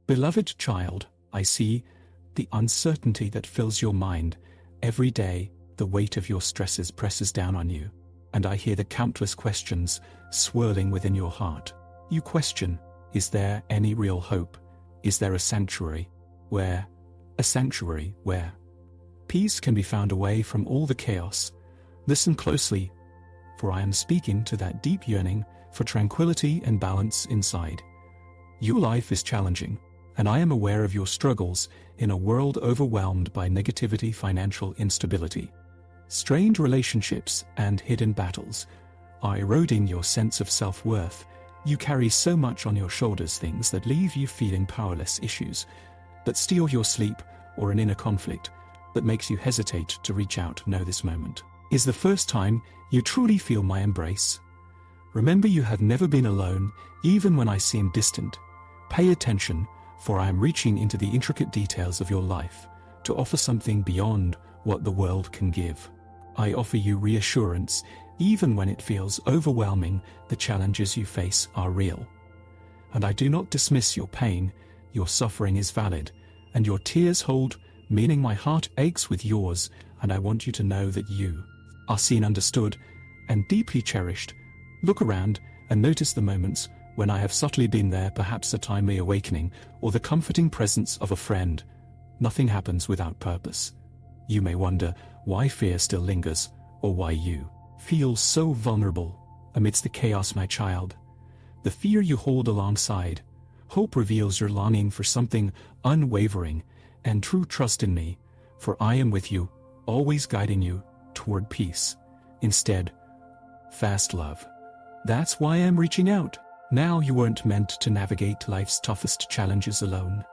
Beloved child, I see the uncertainty that fills your mind. Every day, the weight of your stresses presses down on you, and I hear the countless questions swirling within your heart. You question, is there any real hope? Is there a sanctuary? Where? A sanctuary where peace can be found away from all the chaos. Listen closely, for I am speaking to that deep yearning for tranquility and balance inside. Your life is challenging, and I am aware of your struggles in a world overwhelmed by negativity, financial instability. Strained relationships and hidden battles are eroding your sense of self-worth. You carry so much on your shoulders, things that leave you feeling powerless, issues that steal your sleep, or an inner conflict that makes you hesitate to reach out. Know this moment is the first time you truly feel my embrace. Remember, you have never been alone, even when I seem distant. Pay attention, for I am reaching into the intricate details of your life to offer something beyond what the world can give. I offer you reassurance, even when it feels overwhelming. The challenges you face are real. And I do not dismiss your pain. Your suffering is valid, and your tears hold meaning. My heart aches with yours, and I want you to know that you are seen, understood, and deeply cherished. Look around and notice the moments when I have subtly been there, perhaps a timely awakening or the comforting presence of a friend. Nothing happens without purpose. You may wonder why fear still lingers, or why you feel so vulnerable amidst the chaos, my child. The fear you hold alongside hope reveals your longing for something unwavering and true. Trust in me, for I am with you, always guiding you toward peace. Instead, fast love. That's why I'm reaching out. Now, you weren't meant to navigate life's toughest challenges alone.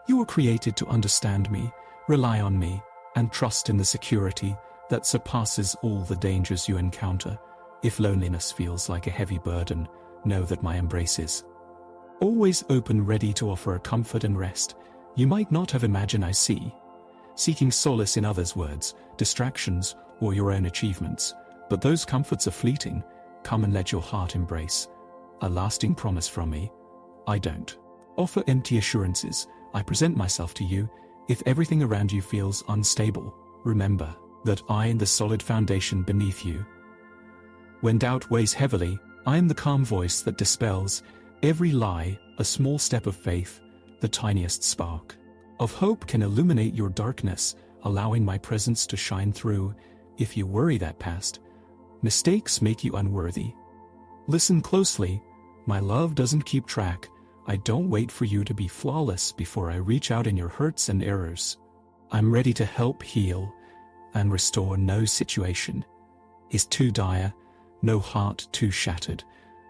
You were created to understand me, rely on me, and trust in the security that surpasses all the dangers you encounter. If loneliness feels like a heavy burden, know that my embrace is always open, ready to offer a comfort and rest you might not have imagined. I see, seeking solace in others' words, distractions, or your own achievements. But those comforts are fleeting. Come and let your heart embrace a lasting promise from me. I don't offer empty assurances. I present myself to you. If everything around you feels unstable, remember that I am the solid foundation beneath you. When doubt weighs heavily, I am the calm voice that dispels every lie. A small step of faith, the tiniest spark of hope, can illuminate your darkness, allowing my presence to shine through. If you worry that past mistakes make you unworthy, listen closely. My love doesn't keep track. I don't wait for you to be flawless before I reach out in your hurts and errors. I'm ready to help heal and restore. No situation is too dire, no heart too shattered,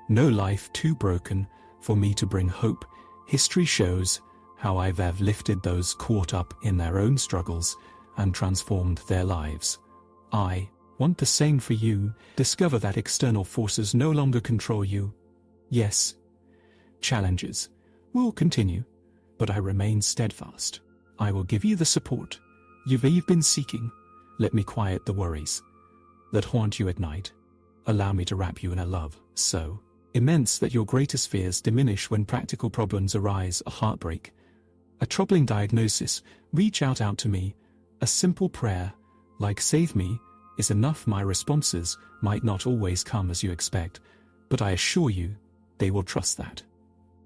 no life too broken for me to bring hope. History shows how I've lifted those caught up in their own struggles and transformed their lives. I want the same for you. Discover that external forces no longer control you. Yes, challenges will continue, but I remain steadfast. I will give you the support you've been seeking. Let me quiet the worries that haunt you at night. Allow me to wrap you in a love so immense that your greatest fears diminish when practical problems arise. A heartbreak, a troubling diagnosis, reach out to me. A simple prayer like "save me" is enough. My responses might not always come as you expect, but I assure you they will trust that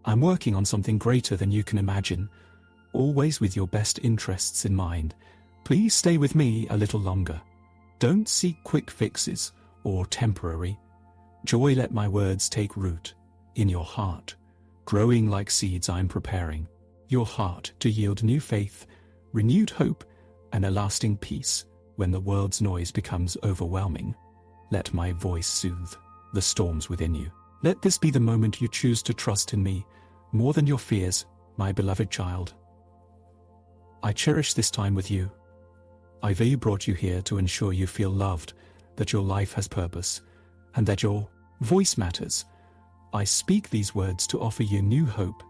I'm working on something greater than you can imagine, always with your best interests in mind. Please stay with me a little longer. Don't seek quick fixes or temporary joy. Let my words take root in your heart, growing like seeds. I'm preparing your heart to yield new faith, renewed hope, and a lasting peace. When the world's noise becomes overwhelming, let my voice soothe the storms within you. Let this be the moment you choose to trust in me more than your fears, my beloved child. I cherish this time with you. I've brought you here to ensure you feel loved, that your life has purpose, and that your voice matters. I speak these words to offer you new hope.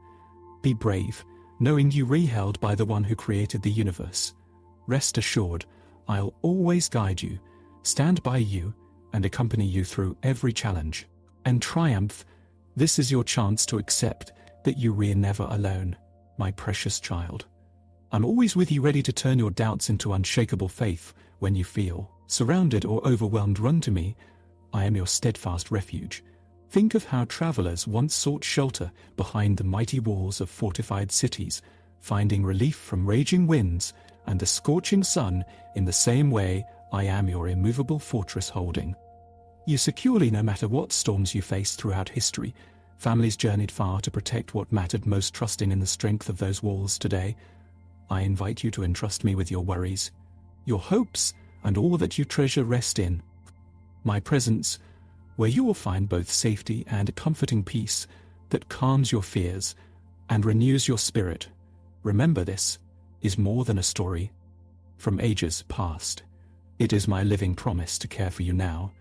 Be brave, knowing you are held by the one who created the universe. Rest assured, I'll always guide you, stand by you, and accompany you through every challenge and triumph. This is your chance to accept that you are never alone. my precious child. I'm always with you, ready to turn your doubts into unshakable faith. When you feel surrounded or overwhelmed, run to me. I am your steadfast refuge. Think of how travelers once sought shelter behind the mighty walls of fortified cities, finding relief from raging winds and the scorching sun. In the same way, I am your immovable fortress, holding you securely no matter what storms you face throughout history. Families journeyed far to protect what mattered most, trusting in the strength of those walls. Today, I invite you to entrust me with your worries, your hopes, and all that you treasure. Rest in my presence, where you will find both safety and a comforting peace that calms your fears and renews your spirit. Remember, this is more than a story from ages past. It is my living promise to care for you now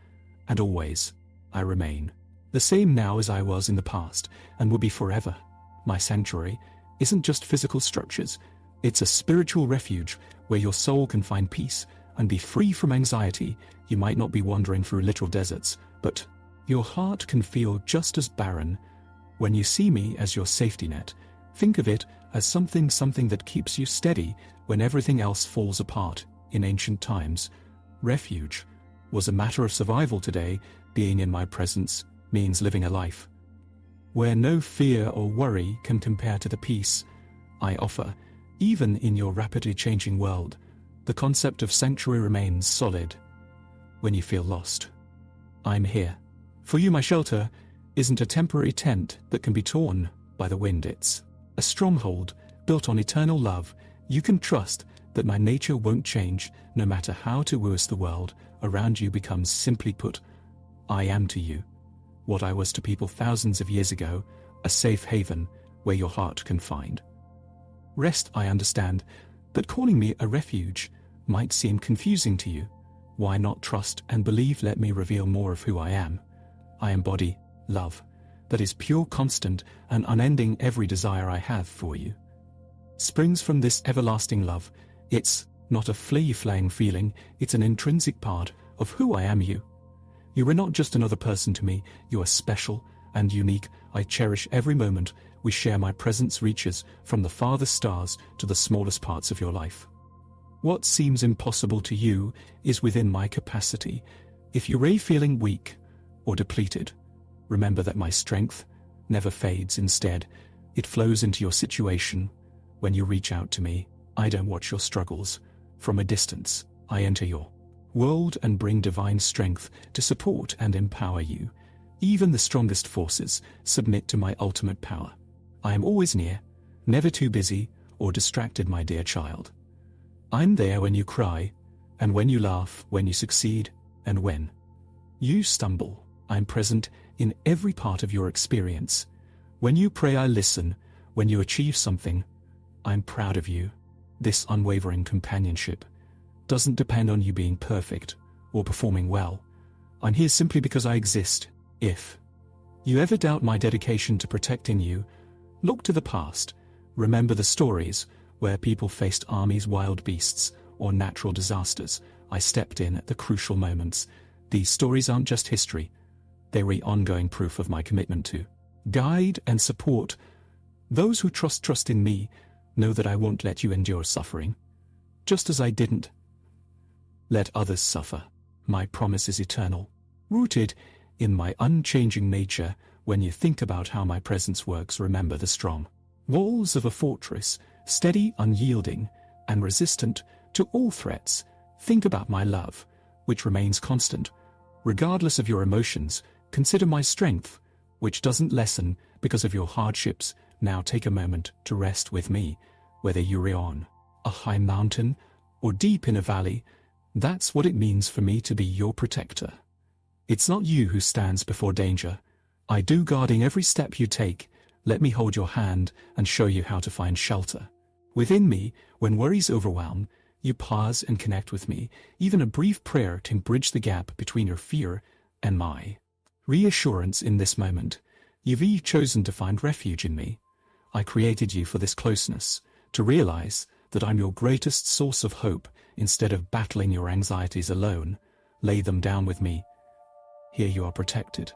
and always. I remain the same now as I was in the past and will be forever. My sanctuary isn't just physical structures, it's a spiritual refuge where your soul can find peace and be free from anxiety. You might not be wandering through literal deserts, but your heart can feel just as barren. When you see me as your safety net, think of it as something that keeps you steady when everything else falls apart. In ancient times, refuge was a matter of survival. Today, being in my presence means living a life where no fear or worry can compare to the peace I offer. Even in your rapidly changing world, the concept of sanctuary remains solid. When you feel lost, I'm here for you. My shelter isn't a temporary tent that can be torn by the wind. It's a stronghold built on eternal love. You can trust that my nature won't change, no matter how tenuous the world around you becomes. Simply put, I am to you what I was to people thousands of years ago, a safe haven where your heart can find rest. I understand that calling me a refuge might seem confusing to you. Why not trust and believe? Let me reveal more of who I am. I embody love that is pure, constant, and unending. Every desire I have for you springs from this everlasting love. It's not a fleeing feeling, it's an intrinsic part of who I am. You are not just another person to me, you are special and unique. I cherish every moment we share. My presence reaches from the farthest stars to the smallest parts of your life. What seems impossible to you is within my capacity. If you're feeling weak or depleted, remember that my strength never fades. Instead, it flows into your situation. When you reach out to me, I don't watch your struggles from a distance. I enter your world and bring divine strength to support and empower you. Even the strongest forces submit to my ultimate power. I am always near, never too busy or distracted, my dear child. I'm there when you cry, and when you laugh, when you succeed, and when you stumble. I'm present in every part of your experience. When you pray, I listen. When you achieve something, I'm proud of you. This unwavering companionship doesn't depend on you being perfect or performing well. I'm here simply because I exist. If you ever doubt my dedication to protecting you, look to the past. Remember the stories where people faced armies, wild beasts, or natural disasters. I stepped in at the crucial moments. These stories aren't just history. They were ongoing proof of my commitment to guide and support those who trust in me. Know that I won't let you endure suffering, just as I didn't let others suffer. My promise is eternal, rooted in my unchanging nature. When you think about how my presence works, remember the strong walls of a fortress, steady, unyielding, and resistant to all threats. Think about my love, which remains constant, regardless of your emotions. Consider my strength, which doesn't lessen because of your hardships. Now take a moment to rest with me, whether you're on a high mountain or deep in a valley. That's what it means for me to be your protector. It's not you who stands before danger. I do, guarding every step you take. Let me hold your hand and show you how to find shelter within me. When worries overwhelm, you pause and connect with me. Even a brief prayer can bridge the gap between your fear and my reassurance. In this moment, you've chosen to find refuge in me. I created you for this closeness, to realize that I'm your greatest source of hope. Instead of battling your anxieties alone, lay them down with me. Here you are protected,